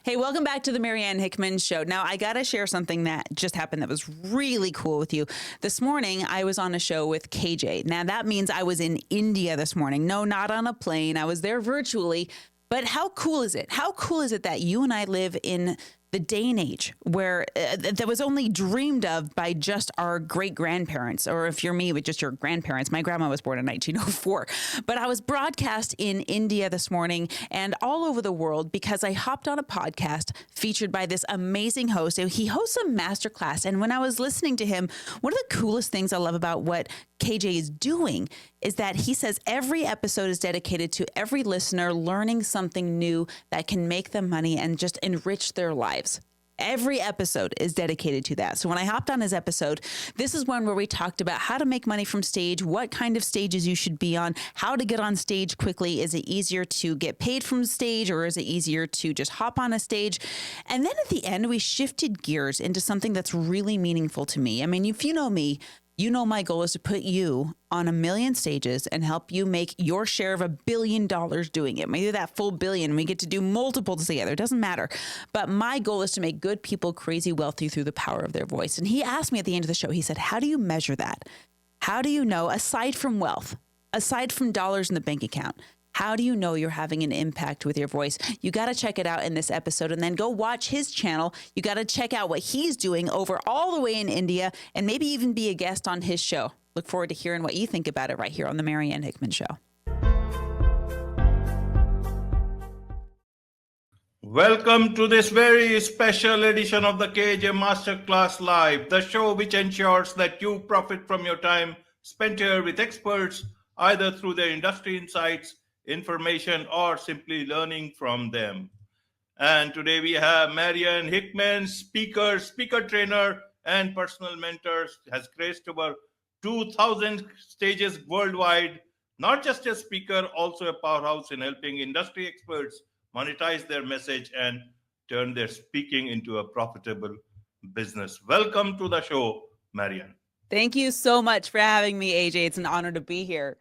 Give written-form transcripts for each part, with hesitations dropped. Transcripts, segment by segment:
Hey, welcome back to the Marianne Hickman Show. Now, I got to share something that just happened that was really cool with you. This morning, I was on a show with KJ. Now, that means I was in India this morning. No, not on a plane. I was there virtually. But how cool is it? How cool is it that you and I live in the day and age where that was only dreamed of by just our great grandparents, or if you're me, with just your grandparents. My grandma was born in 1904, but I was broadcast in India this morning and all over the world because I hopped on a podcast featured by this amazing host. He hosts a masterclass. And when I was listening to him, one of the coolest things I love about what KJ is doing is that he says every episode is dedicated to every listener learning something new that can make them money and just enrich their lives. Every episode is dedicated to that. So when I hopped on his episode, this is one where we talked about how to make money from stage, what kind of stages you should be on, how to get on stage quickly. Is it easier to get paid from stage, or is it easier to just hop on a stage? And then at the end, we shifted gears into something that's really meaningful to me. I mean, if you know me, you know my goal is to put you on 1 million stages and help you make your share of $1 billion doing it. Maybe that full billion, we get to do multiples together. It doesn't matter. But my goal is to make good people crazy wealthy through the power of their voice. And he asked me at the end of the show, he said, how do you measure that? How do you know, aside from wealth, aside from dollars in the bank account, how do you know you're having an impact with your voice? You got to check it out in this episode and then go watch his channel. You got to check out what he's doing over all the way in India and maybe even be a guest on his show. Look forward to hearing what you think about it right here on the Marianne Hickman Show. Welcome to this very special edition of the KAJ Masterclass Live, the show which ensures that you profit from your time spent here with experts, either through their industry insights, information, or simply learning from them. And today we have Marianne Hickman, speaker trainer, and personal mentor, has graced over 2,000 stages worldwide. Not just a speaker, also a powerhouse in helping industry experts monetize their message and turn their speaking into a profitable business. Welcome to the show, Marianne. Thank you so much for having me, AJ. It's an honor to be here.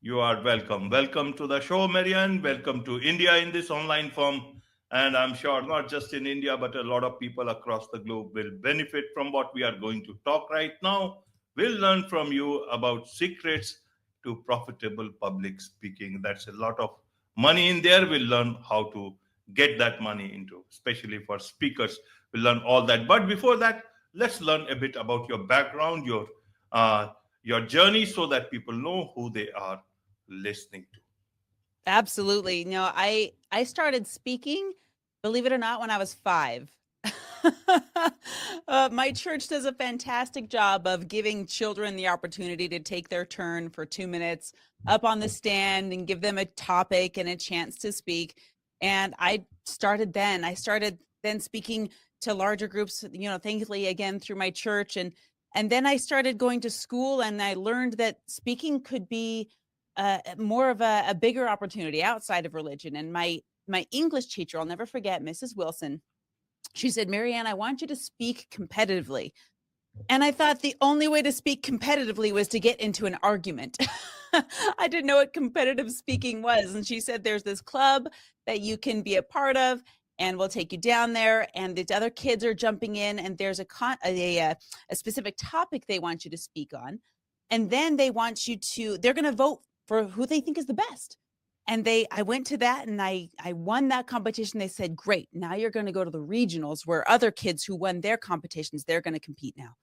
You are welcome. Welcome to the show, Marianne. Welcome to India in this online form. And I'm sure not just in India, but a lot of people across the globe will benefit from what we are going to talk right now. We'll learn from you about secrets to profitable public speaking. That's a lot of money in there. We'll learn how to get that money into, especially for speakers. We'll learn all that. But before that, let's learn a bit about your background, your journey, so that people know who they are listening to. Absolutely. No, I started speaking, believe it or not, when I was 5. My church does a fantastic job of giving children the opportunity to take their turn for 2 minutes up on the stand and give them a topic and a chance to speak. And I started then. Speaking to larger groups, thankfully, again, through my church. And then I started going to school, and I learned that speaking could be more of a bigger opportunity outside of religion. And my English teacher, I'll never forget, Mrs. Wilson, she said, Marianne, I want you to speak competitively. And I thought the only way to speak competitively was to get into an argument. I didn't know what competitive speaking was. And she said, there's this club that you can be a part of, and we'll take you down there. And the other kids are jumping in, and there's a specific topic they want you to speak on. And then they're going to vote for who they think is the best. And I went to that, and I won that competition. They said, great, now you're going to go to the regionals, where other kids who won their competitions, they're going to compete now.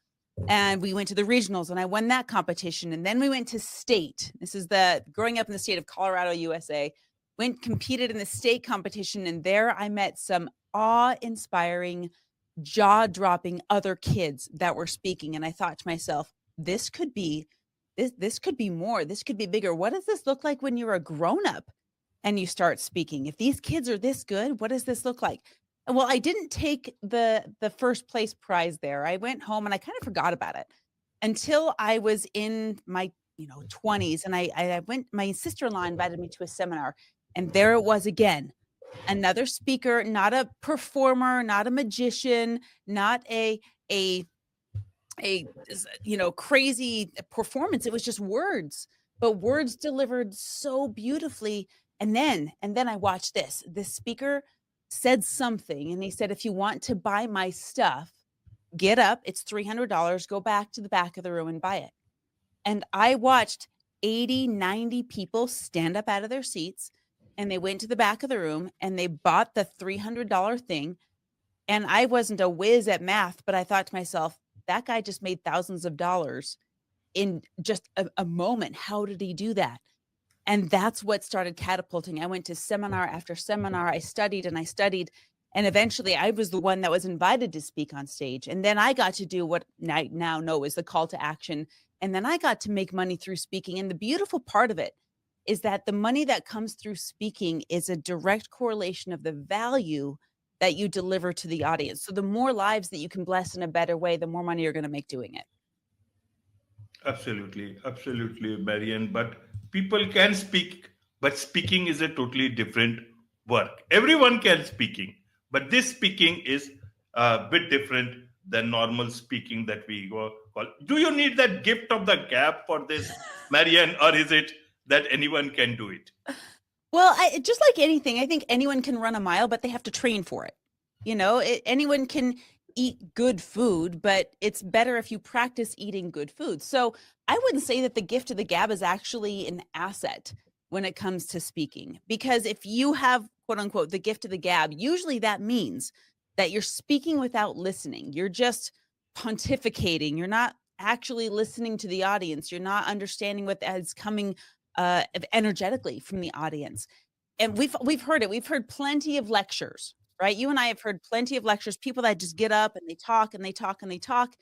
And we went to the regionals, and I won that competition. And then we went to state. This is growing up in the state of Colorado, USA, competed in the state competition. And there I met some awe-inspiring, jaw-dropping other kids that were speaking. And I thought to myself, this could be more. This could be bigger. What does this look like when you're a grown-up and you start speaking? If these kids are this good, what does this look like? Well, I didn't take the first place prize there. I went home and I kind of forgot about it until I was in my 20s. And my sister-in-law invited me to a seminar, and there it was again. Another speaker, not a performer, not a magician, not a crazy performance. It was just words, but words delivered so beautifully. And then I watched this speaker said something. And he said, if you want to buy my stuff, get up. It's $300. Go back to the back of the room and buy it. And I watched 80, 90 people stand up out of their seats, and they went to the back of the room and they bought the $300 thing. And I wasn't a whiz at math, but I thought to myself, that guy just made thousands of dollars in just a moment. How did he do that? And that's what started catapulting. I went to seminar after seminar. I studied and I studied. And eventually I was the one that was invited to speak on stage. And then I got to do what I now know is the call to action. And then I got to make money through speaking. And the beautiful part of it is that the money that comes through speaking is a direct correlation of the value that you deliver to the audience. So the more lives that you can bless in a better way, the more money you're going to make doing it. Absolutely, absolutely, Marianne. But people can speak, but speaking is a totally different work. Everyone can speaking, but this speaking is a bit different than normal speaking that we call. Do you need that gift of the gab for this, Marianne, or is it that anyone can do it? Well, just like anything, I think anyone can run a mile, but they have to train for it. Anyone can eat good food, but it's better if you practice eating good food. So I wouldn't say that the gift of the gab is actually an asset when it comes to speaking, because if you have, quote unquote, the gift of the gab, usually that means that you're speaking without listening. You're just pontificating. You're not actually listening to the audience. You're not understanding what is coming energetically from the audience. And we've heard it. We've heard plenty of lectures, right? You and I have heard plenty of lectures, people that just get up and they talk and they talk and they talk,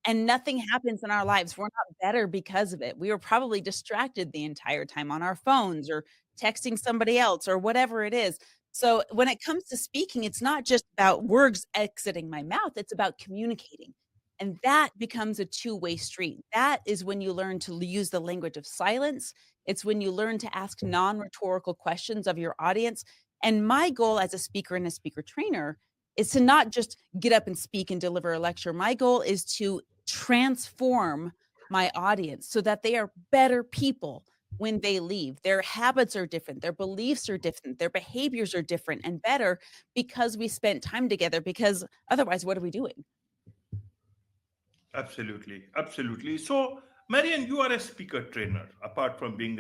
and nothing happens in our lives. We're not better because of it. We were probably distracted the entire time on our phones or texting somebody else or whatever it is. So when it comes to speaking, it's not just about words exiting my mouth, it's about communicating. And that becomes a two-way street. That is when you learn to use the language of silence. It's when you learn to ask non-rhetorical questions of your audience. And my goal as a speaker and a speaker trainer is to not just get up and speak and deliver a lecture. My goal is to transform my audience so that they are better people when they leave. Their habits are different, their beliefs are different, their behaviors are different and better because we spent time together, because otherwise, what are we doing? Absolutely, absolutely. So, Marianne, you are a speaker trainer, apart from being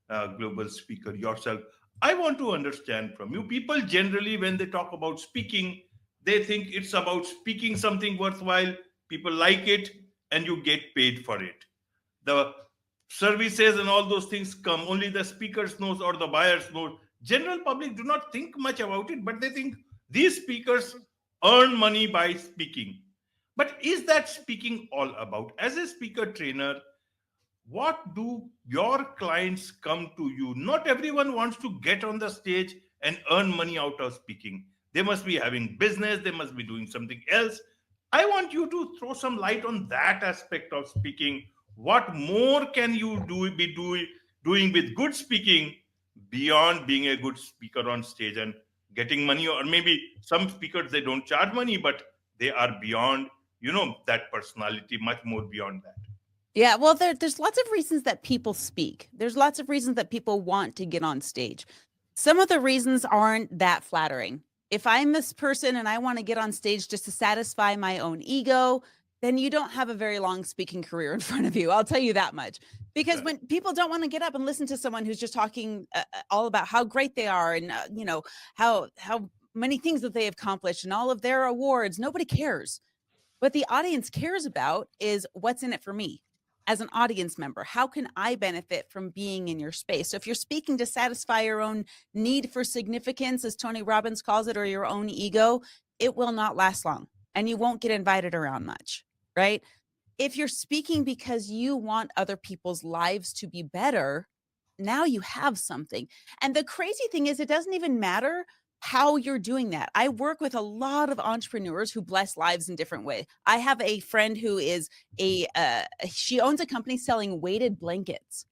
a global speaker yourself. I want to understand from you. People generally, when they talk about speaking, they think it's about speaking something worthwhile. People like it, and you get paid for it. The services and all those things come. Only the speakers knows or the buyers know. General public do not think much about it, but they think these speakers earn money by speaking. But is that speaking all about? As a speaker trainer, what do your clients come to you? Not everyone wants to get on the stage and earn money out of speaking. They must be having business, they must be doing something else. I want you to throw some light on that aspect of speaking. What more can you doing with good speaking beyond being a good speaker on stage and getting money? Or maybe some speakers, they don't charge money, but they are beyond that personality, much more beyond that. Yeah, well, there's lots of reasons that people speak. There's lots of reasons that people want to get on stage. Some of the reasons aren't that flattering. If I'm this person and I want to get on stage just to satisfy my own ego, then you don't have a very long speaking career in front of you. I'll tell you that much. Because when people don't want to get up and listen to someone who's just talking all about how great they are and how many things that they have accomplished and all of their awards, nobody cares. What the audience cares about is what's in it for me as an audience member. How can I benefit from being in your space? So if you're speaking to satisfy your own need for significance, as Tony Robbins calls it, or your own ego, it will not last long and you won't get invited around much, right? If you're speaking because you want other people's lives to be better, now you have something. And the crazy thing is, it doesn't even matter how you're doing that. I work with a lot of entrepreneurs who bless lives in different ways. I have a friend who is she owns a company selling weighted blankets,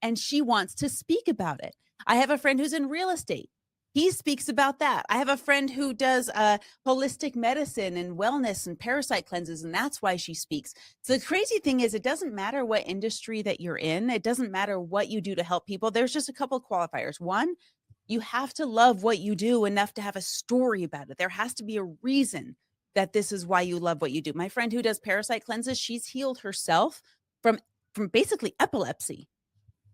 and she wants to speak about it. I have a friend who's in real estate. He speaks about that. I have a friend who does holistic medicine and wellness and parasite cleanses, and that's why she speaks. So the crazy thing is, it doesn't matter what industry that you're in. It doesn't matter what you do to help people. There's just a couple of qualifiers. One, You have to love what you do enough to have a story about it. There has to be a reason that this is why you love what you do. My friend who does parasite cleanses, she's healed herself from basically epilepsy.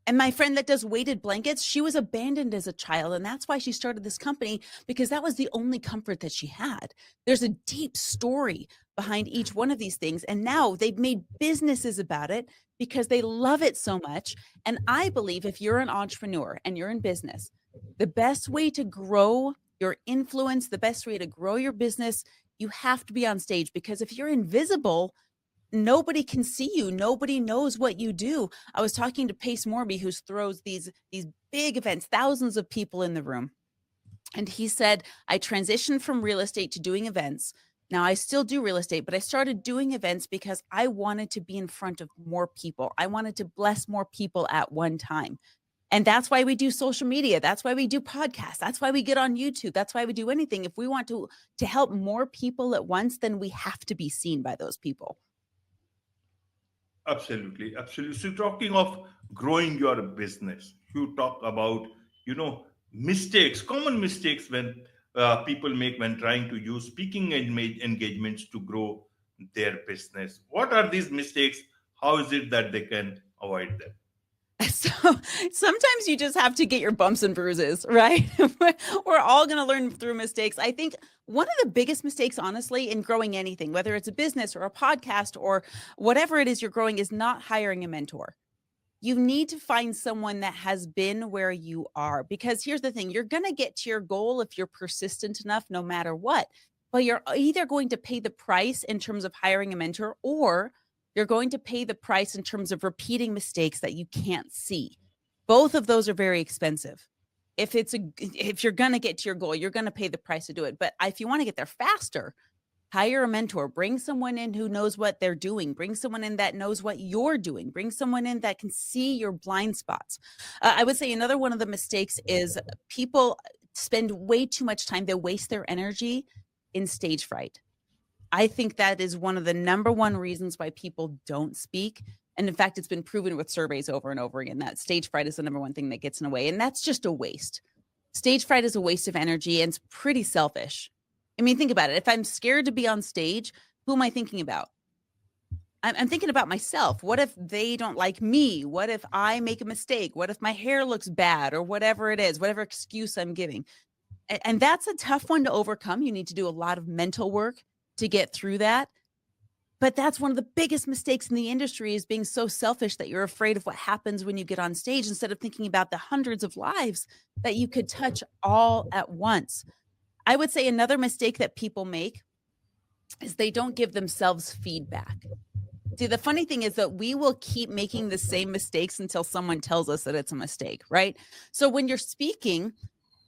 And my friend that does weighted blankets, she was abandoned as a child. And that's why she started this company, because that was the only comfort that she had. There's a deep story behind each one of these things. And now they've made businesses about it because they love it so much. And I believe if you're an entrepreneur and you're in business, the best way to grow your influence, the best way to grow your business, you have to be on stage, because if you're invisible, nobody can see you. Nobody knows what you do. I was talking to Pace Morby, who throws these big events, thousands of people in the room. And he said, I transitioned from real estate to doing events. Now I still do real estate, but I started doing events because I wanted to be in front of more people. I wanted to bless more people at one time. And that's why we do social media. That's why we do podcasts. That's why we get on YouTube. That's why we do anything. If we want to help more people at once, then we have to be seen by those people. Absolutely, absolutely. So talking of growing your business, you talk about, mistakes, common mistakes when people make when trying to use speaking engagements to grow their business. What are these mistakes? How is it that they can avoid them? So sometimes you just have to get your bumps and bruises, right? We're all going to learn through mistakes. I think one of the biggest mistakes, honestly, in growing anything, whether it's a business or a podcast or whatever it is you're growing, is not hiring a mentor. You need to find someone that has been where you are, because here's the thing, you're going to get to your goal if you're persistent enough, no matter what. But you're either going to pay the price in terms of hiring a mentor, or you're going to pay the price in terms of repeating mistakes that you can't see. Both of those are very expensive. If you're going to get to your goal, you're going to pay the price to do it. But if you want to get there faster, hire a mentor, bring someone in who knows what they're doing, bring someone in that knows what you're doing, bring someone in that can see your blind spots. I would say another one of the mistakes is people spend way too much time, they waste their energy in stage fright. I think that is one of the number one reasons why people don't speak. And in fact, it's been proven with surveys over and over again that stage fright is the number one thing that gets in the way. And that's just a waste. Stage fright is a waste of energy, and it's pretty selfish. I mean, think about it. If I'm scared to be on stage, who am I thinking about? I'm thinking about myself. What if they don't like me? What if I make a mistake? What if my hair looks bad, or whatever it is, whatever excuse I'm giving? And that's a tough one to overcome. You need to do a lot of mental work to get through that. But that's one of the biggest mistakes in the industry, is being so selfish that you're afraid of what happens when you get on stage, instead of thinking about the hundreds of lives that you could touch all at once. I would say another mistake that people make is they don't give themselves feedback. See, the funny thing is that we will keep making the same mistakes until someone tells us that it's a mistake, right? So when you're speaking,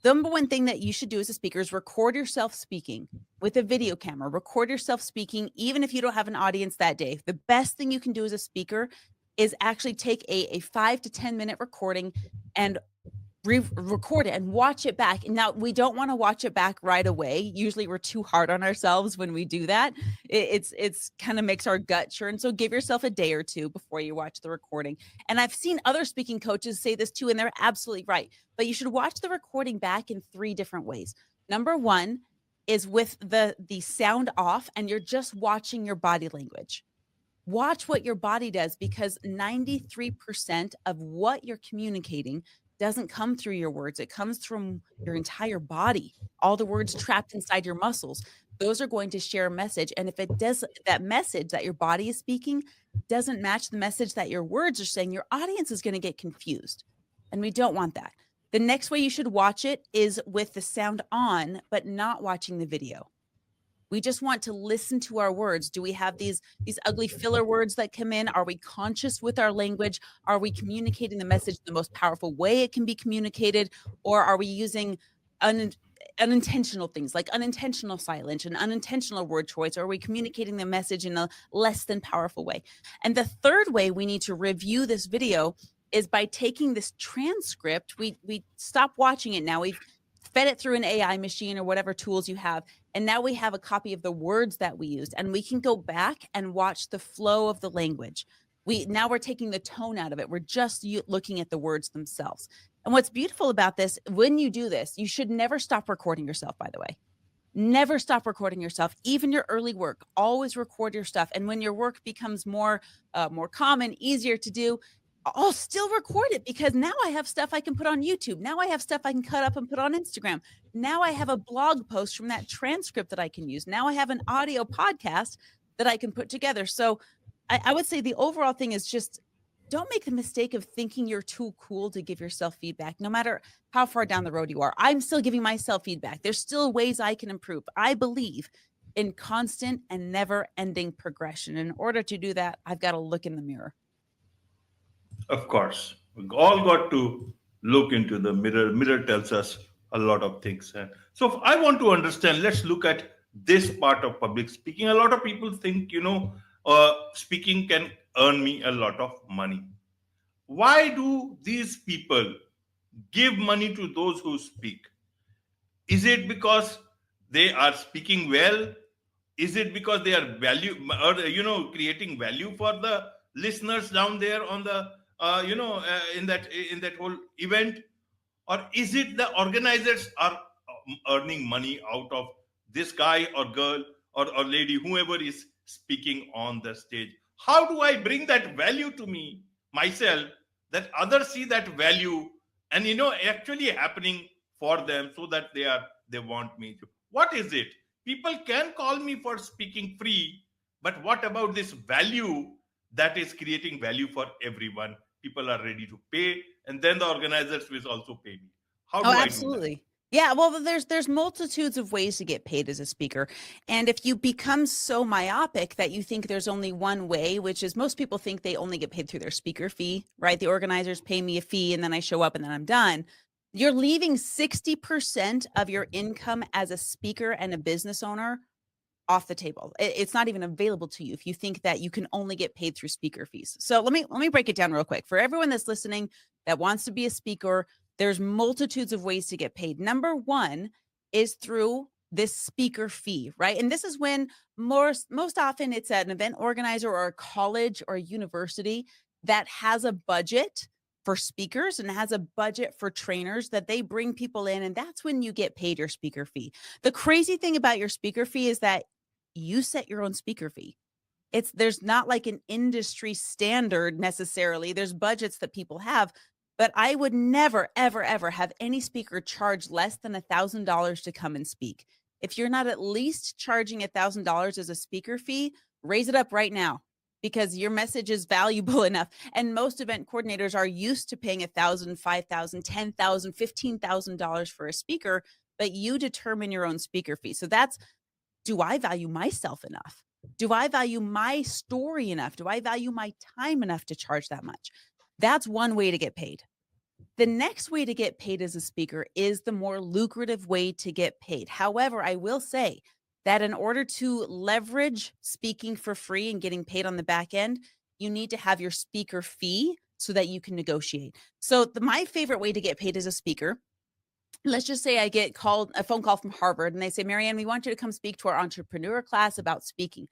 the number one thing that you should do as a speaker is record yourself speaking with a video camera. Record yourself speaking, even if you don't have an audience that day. The best thing you can do as a speaker is actually take a 5 to 10 minute recording and record it and watch it back. Now, we don't want to watch it back right away. Usually we're too hard on ourselves when we do that. It's kind of makes our gut churn. So give yourself a day or two before you watch the recording. And I've seen other speaking coaches say this too, and they're absolutely right. But you should watch the recording back in 3 different ways. Number one is with the sound off, and you're just watching your body language. Watch what your body does, because 93% of what you're communicating doesn't come through your words. It comes from your entire body. All the words trapped inside your muscles, those are going to share a message. And if it does, that message that your body is speaking doesn't match the message that your words are saying, your audience is going to get confused. And we don't want that. The next way you should watch it is with the sound on, but not watching the video. We just want to listen to our words. Do we have these ugly filler words that come in? Are we conscious with our language? Are we communicating the message the most powerful way it can be communicated? Or are we using unintentional things like unintentional silence and unintentional word choice? Or are we communicating the message in a less than powerful way? And the third way we need to review this video is by taking this transcript. We stop watching it now. We've fed it through an AI machine or whatever tools you have. And now we have a copy of the words that we used, and we can go back and watch the flow of the language. Now we're taking the tone out of it. We're just looking at the words themselves. And what's beautiful about this, when you do this, you should never stop recording yourself, by the way. Never stop recording yourself. Even your early work, always record your stuff. And when your work becomes more common, easier to do, I'll still record it, because now I have stuff I can put on YouTube. Now I have stuff I can cut up and put on Instagram. Now I have a blog post from that transcript that I can use. Now I have an audio podcast that I can put together. So I would say the overall thing is just don't make the mistake of thinking you're too cool to give yourself feedback, no matter how far down the road you are. I'm still giving myself feedback. There's still ways I can improve. I believe in constant and never ending progression. In order to do that, I've got to look in the mirror. Of course, we all got to look into the mirror. Mirror tells us a lot of things. So if I want to understand, let's look at this part of public speaking. A lot of people think, speaking can earn me a lot of money. Why do these people give money to those who speak? Is it because they are speaking well? Is it because they are value, or creating value for the listeners down there on the in that whole event? Or is it the organizers are earning money out of this guy or girl or lady, whoever is speaking on the stage? How do I bring that value to me myself, that others see that value and actually happening for them, so that they want me to? What is it? People can call me for speaking free, but what about this value that is creating value for everyone? People are ready to pay, and then the organizers will also pay me. How do I do that? Absolutely. Yeah, well, there's multitudes of ways to get paid as a speaker. And if you become so myopic that you think there's only one way, which is most people think they only get paid through their speaker fee, right? The organizers pay me a fee and then I show up and then I'm done. You're leaving 60% of your income as a speaker and a business owner off the table. It's not even available to you if you think that you can only get paid through speaker fees. So let me break it down real quick. For everyone that's listening that wants to be a speaker, there's multitudes of ways to get paid. Number one is through this speaker fee, right? And this is when most often it's an event organizer or a college or a university that has a budget for speakers and has a budget for trainers that they bring people in. And that's when you get paid your speaker fee. The crazy thing about your speaker fee is that you set your own speaker fee. There's not like an industry standard necessarily. There's budgets that people have, but I would never, ever, ever have any speaker charge less than $1,000 to come and speak. If you're not at least charging $1,000 as a speaker fee, raise it up right now, because your message is valuable enough. And most event coordinators are used to paying $1,000, $5,000, $10,000, $15,000 for a speaker, but you determine your own speaker fee. So that's, do I value myself enough? Do I value my story enough? Do I value my time enough to charge that much? That's one way to get paid. The next way to get paid as a speaker is the more lucrative way to get paid. However, I will say that in order to leverage speaking for free and getting paid on the back end, you need to have your speaker fee so that you can negotiate. So my favorite way to get paid as a speaker, let's just say I get a phone call from Harvard and they say, Marianne, we want you to come speak to our entrepreneur class about speaking.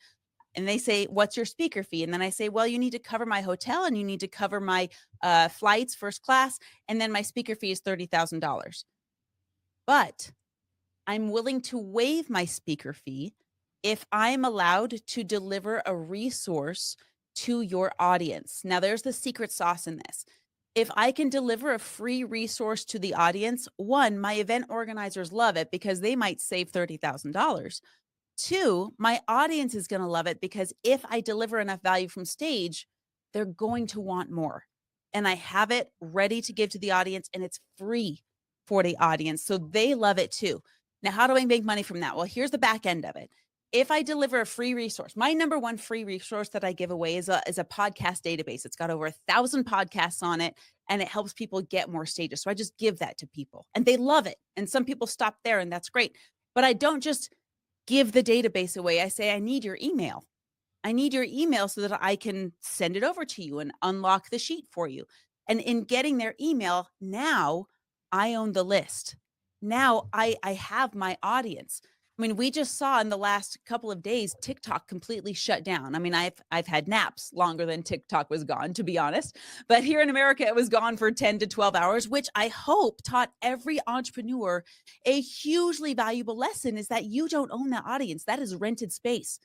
And they say, what's your speaker fee? And then I say, well, you need to cover my hotel and you need to cover my flights, first class. And then my speaker fee is $30,000. But I'm willing to waive my speaker fee if I'm allowed to deliver a resource to your audience. Now, there's the secret sauce in this. If I can deliver a free resource to the audience, one, my event organizers love it because they might save $30,000. Two, my audience is going to love it because if I deliver enough value from stage, they're going to want more. And I have it ready to give to the audience and it's free for the audience. So they love it too. Now, how do I make money from that? Well, here's the back end of it. If I deliver a free resource, my number one free resource that I give away is a podcast database. It's got over 1,000 podcasts on it and it helps people get more stages. So I just give that to people and they love it. And some people stop there and that's great. But I don't just give the database away. I say, I need your email. I need your email so that I can send it over to you and unlock the sheet for you. And in getting their email, now I own the list. Now I have my audience. I mean, we just saw in the last couple of days, TikTok completely shut down. I mean, I've had naps longer than TikTok was gone, to be honest. But here in America, it was gone for 10 to 12 hours, which I hope taught every entrepreneur a hugely valuable lesson is that you don't own that audience. That is rented space.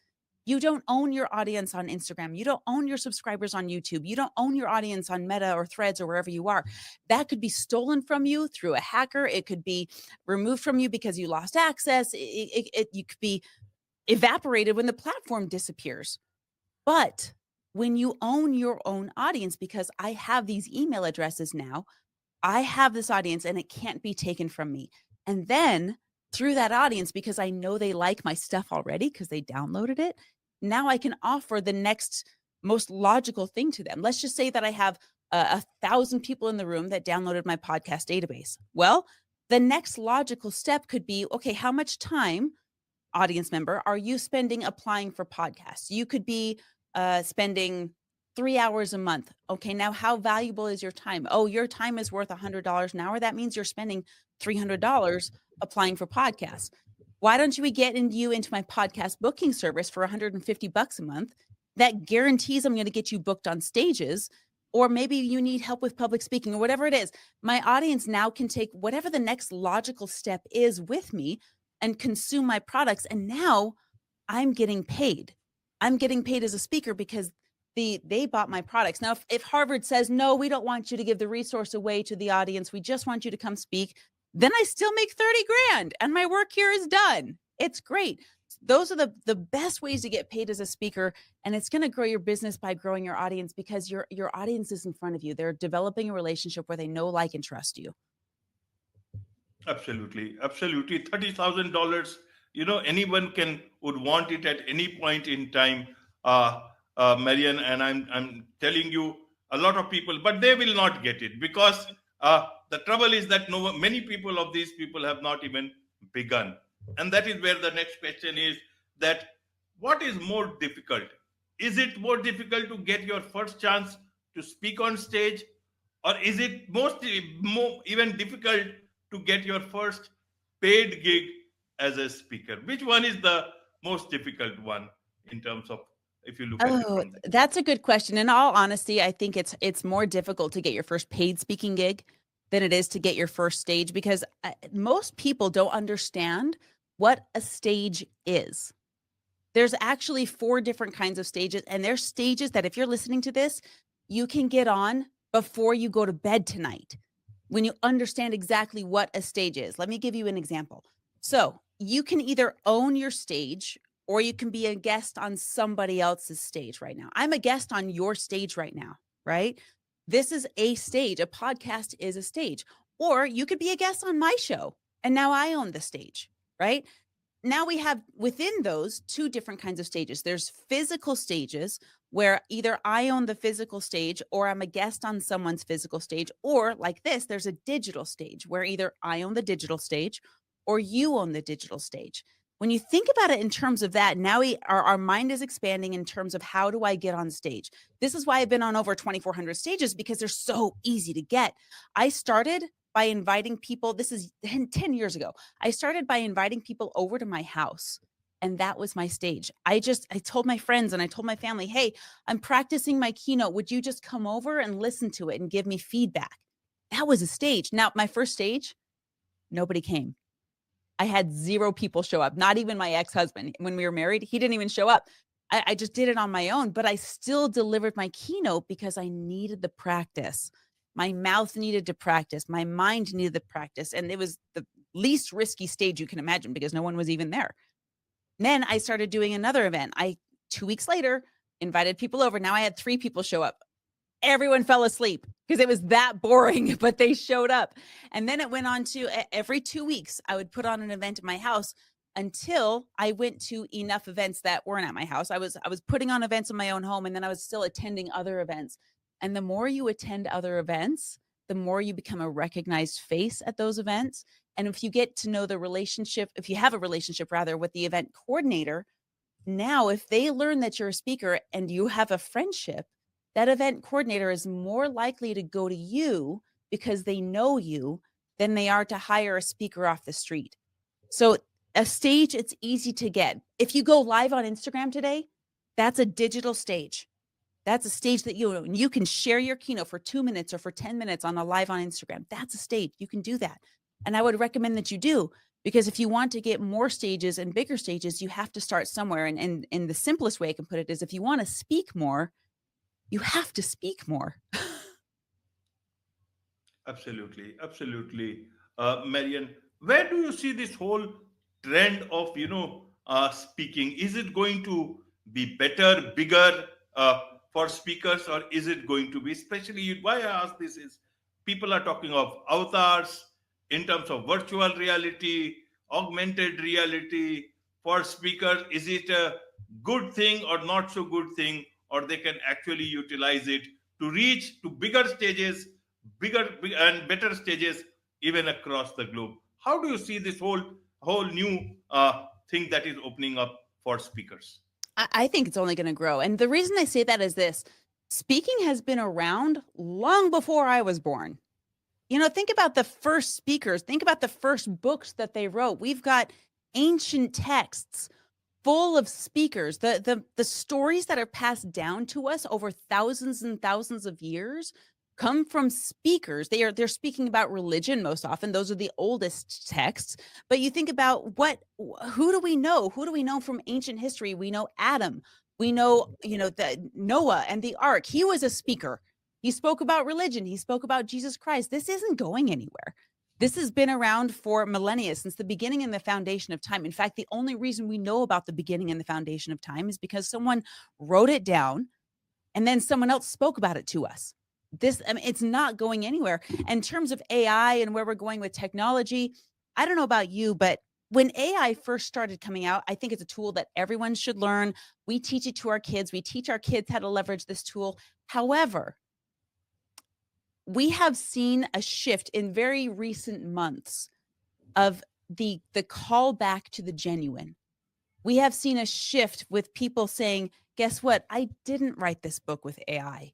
You don't own your audience on Instagram. You don't own your subscribers on YouTube. You don't own your audience on Meta or Threads or wherever you are. That could be stolen from you through a hacker. It could be removed from you because you lost access. You could be evaporated when the platform disappears. But when you own your own audience, because I have these email addresses now, I have this audience and it can't be taken from me. And then through that audience, because I know they like my stuff already because they downloaded it, now I can offer the next most logical thing to them. Let's just say that I have 1,000 people in the room that downloaded my podcast database. Well, the next logical step could be, okay, how much time, audience member, are you spending applying for podcasts? You could be spending 3 hours a month. Okay, now how valuable is your time? Oh, your time is worth $100 an hour. That means you're spending $300 applying for podcasts. Why don't we get you into my podcast booking service for $150 a month? That guarantees I'm going to get you booked on stages, or maybe you need help with public speaking or whatever it is. My audience now can take whatever the next logical step is with me and consume my products. And now I'm getting paid. I'm getting paid as a speaker because they bought my products. Now, if Harvard says, no, we don't want you to give the resource away to the audience, we just want you to come speak, then I still make 30 grand and my work here is done. It's great. Those are the best ways to get paid as a speaker. And it's going to grow your business by growing your audience because your audience is in front of you. They're developing a relationship where they know, like, and trust you. Absolutely. Absolutely. $30,000, anyone would want it at any point in time, Marianne, and I'm telling you, a lot of people, but they will not get it because the trouble is that many people of these people have not even begun. And that is where the next question is that what is more difficult? Is it more difficult to get your first chance to speak on stage, or is it more even difficult to get your first paid gig as a speaker? Which one is the most difficult one in terms of, if you look at it from that? That's a good question. In all honesty, I think it's more difficult to get your first paid speaking gig than it is to get your first stage, because most people don't understand what a stage is. There's actually 4 different kinds of stages, and there's stages that if you're listening to this, you can get on before you go to bed tonight when you understand exactly what a stage is. Let me give you an example. So you can either own your stage or you can be a guest on somebody else's stage right now. I'm a guest on your stage right now, right? This is a stage. A podcast is a stage. Or you could be a guest on my show and now I own the stage, right? Now we have within those 2 different kinds of stages. There's physical stages where either I own the physical stage or I'm a guest on someone's physical stage, or like this, there's a digital stage where either I own the digital stage or you own the digital stage. When you think about it in terms of that, now our mind is expanding in terms of how do I get on stage? This is why I've been on over 2,400 stages, because they're so easy to get. I started by inviting people. This is 10 years ago. I started by inviting people over to my house. And that was my stage. I told my friends and I told my family, hey, I'm practicing my keynote. Would you just come over and listen to it and give me feedback? That was a stage. Now, my first stage, nobody came. I had 0 people show up, not even my ex-husband. When we were married, he didn't even show up. I just did it on my own, but I still delivered my keynote because I needed the practice. My mouth needed to practice. My mind needed the practice. And it was the least risky stage you can imagine because no one was even there. Then I started doing another event. 2 weeks later, invited people over. Now I had 3 people show up. Everyone fell asleep because it was that boring, but they showed up. And then it went on to every 2 weeks, I would put on an event at my house until I went to enough events that weren't at my house. I was putting on events in my own home, and then I was still attending other events. And the more you attend other events, the more you become a recognized face at those events. And if you get to know the relationship, if you have a relationship rather with the event coordinator, now if they learn that you're a speaker and you have a friendship, that event coordinator is more likely to go to you because they know you than they are to hire a speaker off the street. So A stage, it's easy to get. If you go live on Instagram today, that's a digital stage. That's a stage that you can share your keynote for 2 minutes or for 10 minutes on a live on Instagram. That's a stage. You can do that. And I would recommend that you do, because if you want to get more stages and bigger stages, you have to start somewhere. And the simplest way I can put it is, if you want to speak more, you have to speak more. Absolutely, absolutely. Marian, where do you see this whole trend of, speaking? Is it going to be better, bigger for speakers, or is it going to be, especially why I ask this is people are talking of avatars in terms of virtual reality, augmented reality for speakers. Is it a good thing or not so good thing, or they can actually utilize it to reach to bigger stages, and better stages even across the globe? How do you see this whole new thing that is opening up for speakers? I think it's only going to grow. And the reason I say that is this: speaking has been around long before I was born. Think about the first speakers, think about the first books that they wrote. We've got ancient texts full of speakers. The stories that are passed down to us over thousands and thousands of years come from speakers. They're speaking about religion most often. Those are the oldest texts. But you think about who do we know? Who do we know from ancient history? We know Adam. We know, the Noah and the ark. He was a speaker. He spoke about religion. He spoke about Jesus Christ. This isn't going anywhere. This has been around for millennia, since the beginning and the foundation of time. In fact, the only reason we know about the beginning and the foundation of time is because someone wrote it down and then someone else spoke about it to us. It's not going anywhere. In terms of AI and where we're going with technology, I don't know about you, but when AI first started coming out, I think it's a tool that everyone should learn. We teach it to our kids. We teach our kids how to leverage this tool. However, we have seen a shift in very recent months of the call back to the genuine. We have seen a shift with people saying, guess what? I didn't write this book with AI.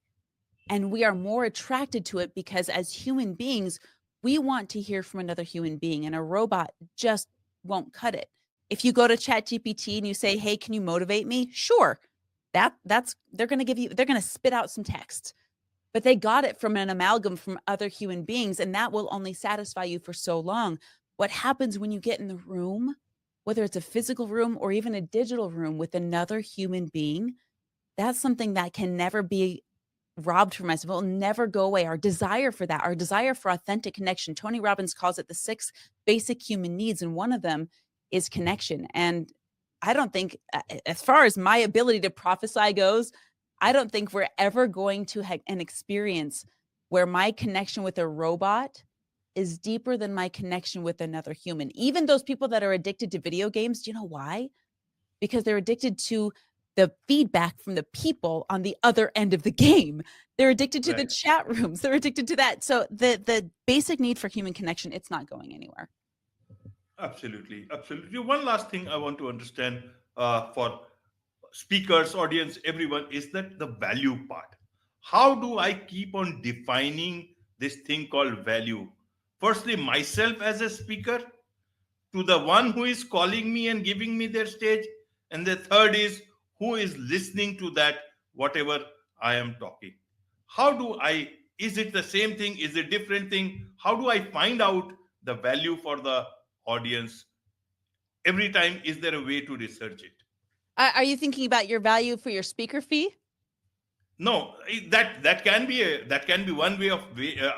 And we are more attracted to it because as human beings, we want to hear from another human being, and a robot just won't cut it. If you go to ChatGPT and you say, hey, can you motivate me? Sure. They're going to spit out some text, but they got it from an amalgam from other human beings, and that will only satisfy you for so long. What happens when you get in the room, whether it's a physical room or even a digital room with another human being, that's something that can never be robbed from us. It will never go away. Our desire for that, our desire for authentic connection. Tony Robbins calls it the 6 basic human needs, and one of them is connection. And I don't think, as far as my ability to prophesy goes, I don't think we're ever going to have an experience where my connection with a robot is deeper than my connection with another human. Even those people that are addicted to video games, do you know why? Because they're addicted to the feedback from the people on the other end of the game. They're addicted to the chat rooms. They're addicted to that. So the basic need for human connection, it's not going anywhere. Absolutely, absolutely. One last thing I want to understand for speakers, audience, everyone, is that the value part. How do I keep on defining this thing called value? Firstly, myself as a speaker, to the one who is calling me and giving me their stage, and the third is who is listening to that whatever I am talking. How do I, is it the same thing, is it different thing? How do I find out the value for the audience every time? Is there a way to research it? Are you thinking about your value for your speaker fee? No, that can be one way of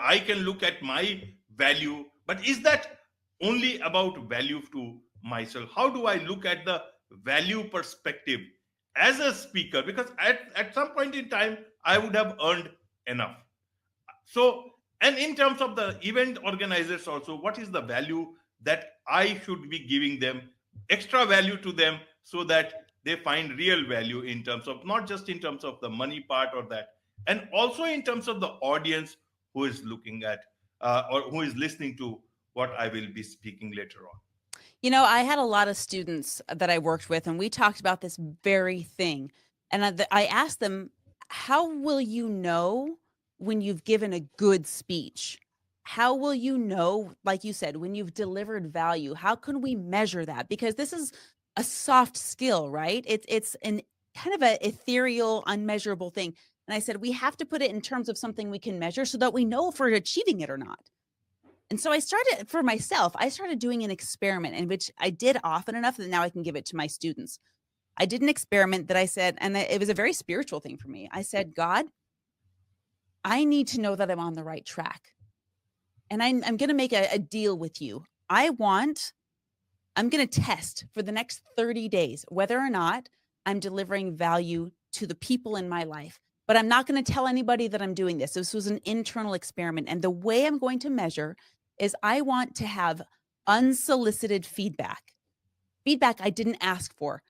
I can look at my value, but is that only about value to myself? How do I look at the value perspective as a speaker? Because at some point in time, I would have earned enough. So, and in terms of the event organizers also, what is the value that I should be giving them, extra value to them, so that they find real value in terms of, not just in terms of the money part or that, and also in terms of the audience who is looking at or who is listening to what I will be speaking later on. I had a lot of students that I worked with, and we talked about this very thing. And I asked them, how will you know when you've given a good speech? how will you know, like you said, when you've delivered value? How can we measure that? Because this is a soft skill, right? It's an kind of a ethereal, unmeasurable thing. And I said, we have to put it in terms of something we can measure so that we know if we're achieving it or not. And so I started for myself, I started doing an experiment in which I did often enough that now I can give it to my students. I did an experiment that I said, and it was a very spiritual thing for me. I said, God, I need to know that I'm on the right track. And I'm going to make a deal with you. I'm going to test for the next 30 days whether or not I'm delivering value to the people in my life. But I'm not going to tell anybody that I'm doing this. This was an internal experiment. And the way I'm going to measure is I want to have unsolicited feedback I didn't ask for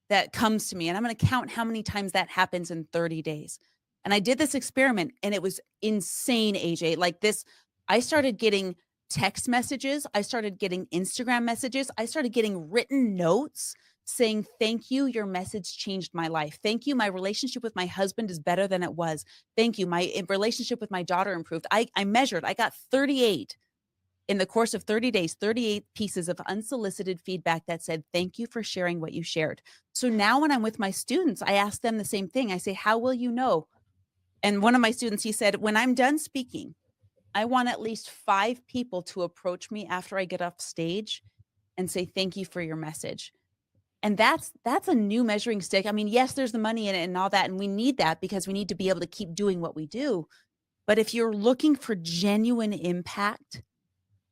that comes to me. And I'm going to count how many times that happens in 30 days. And I did this experiment and it was insane, AJ. Like this, I started getting text messages. I started getting Instagram messages. I started getting written notes saying, thank you. Your message changed my life. Thank you. My relationship with my husband is better than it was. Thank you. My relationship with my daughter improved. I measured, I got 38 in the course of 30 days, 38 pieces of unsolicited feedback that said, thank you for sharing what you shared. So now when I'm with my students, I ask them the same thing. I say, how will you know? And one of my students, he said, when I'm done speaking, I want at least 5 people to approach me after I get off stage and say, thank you for your message. And that's a new measuring stick. I mean, yes, there's the money in it and all that. And we need that because we need to be able to keep doing what we do. But if you're looking for genuine impact,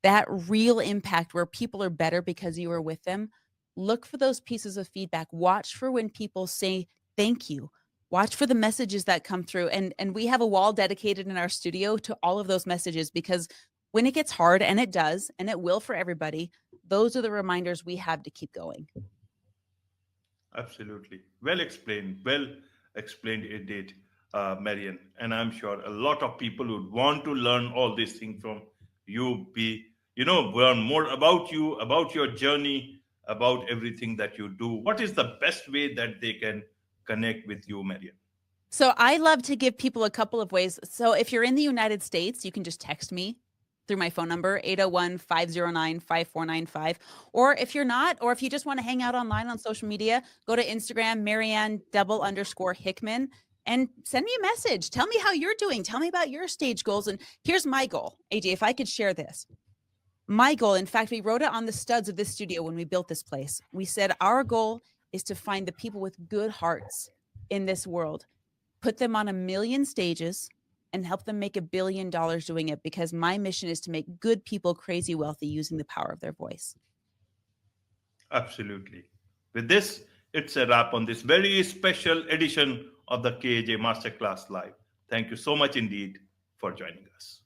that real impact where people are better because you were with them, look for those pieces of feedback. Watch for when people say thank you. Watch for the messages that come through. And we have a wall dedicated in our studio to all of those messages because when it gets hard, and it does, and it will for everybody, those are the reminders we have to keep going. Absolutely. Well explained. Well explained indeed, Marianne. And I'm sure a lot of people would want to learn all these things from you, learn more about you, about your journey, about everything that you do. What is the best way that they can connect with you, Marianne? So I love to give people a couple of ways. So if you're in the United States, you can just text me through my phone number, 801-509-5495. Or if you're not, or if you just want to hang out online on social media, go to Instagram, Marianne_Hickman, and send me a message. Tell me how you're doing. Tell me about your stage goals. And here's my goal, AJ, if I could share this. My goal, in fact, we wrote it on the studs of this studio when we built this place. We said our goal is to find the people with good hearts in this world, put them on 1 million stages, and help them make $1 billion doing it, because my mission is to make good people crazy wealthy using the power of their voice. Absolutely. With this, it's a wrap on this very special edition of the KAJ Masterclass Live. Thank you so much indeed for joining us.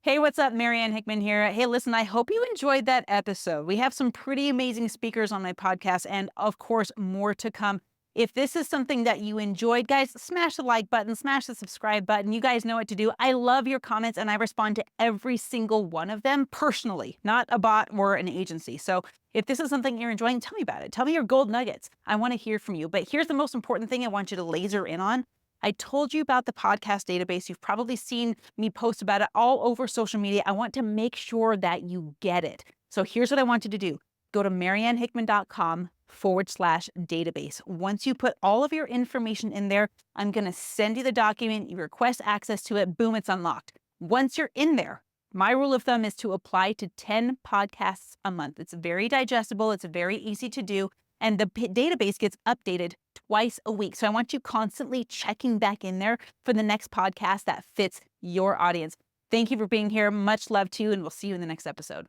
Hey, what's up? Marianne Hickman here. Hey, listen, I hope you enjoyed that episode. We have some pretty amazing speakers on my podcast, and of course, more to come. If this is something that you enjoyed, guys, smash the like button, smash the subscribe button. You guys know what to do. I love your comments, and I respond to every single one of them personally, not a bot or an agency. So if this is something you're enjoying, tell me about it. Tell me your gold nuggets. I want to hear from you. But here's the most important thing I want you to laser in on. I told you about the podcast database. You've probably seen me post about it all over social media. I want to make sure that you get it. So here's what I want you to do. Go to mariannehickman.com/database. Once you put all of your information in there, I'm going to send you the document. You request access to it. Boom, it's unlocked. Once you're in there, my rule of thumb is to apply to 10 podcasts a month. It's very digestible. It's very easy to do. And the database gets updated twice a week. So I want you constantly checking back in there for the next podcast that fits your audience. Thank you for being here. Much love to you, and we'll see you in the next episode.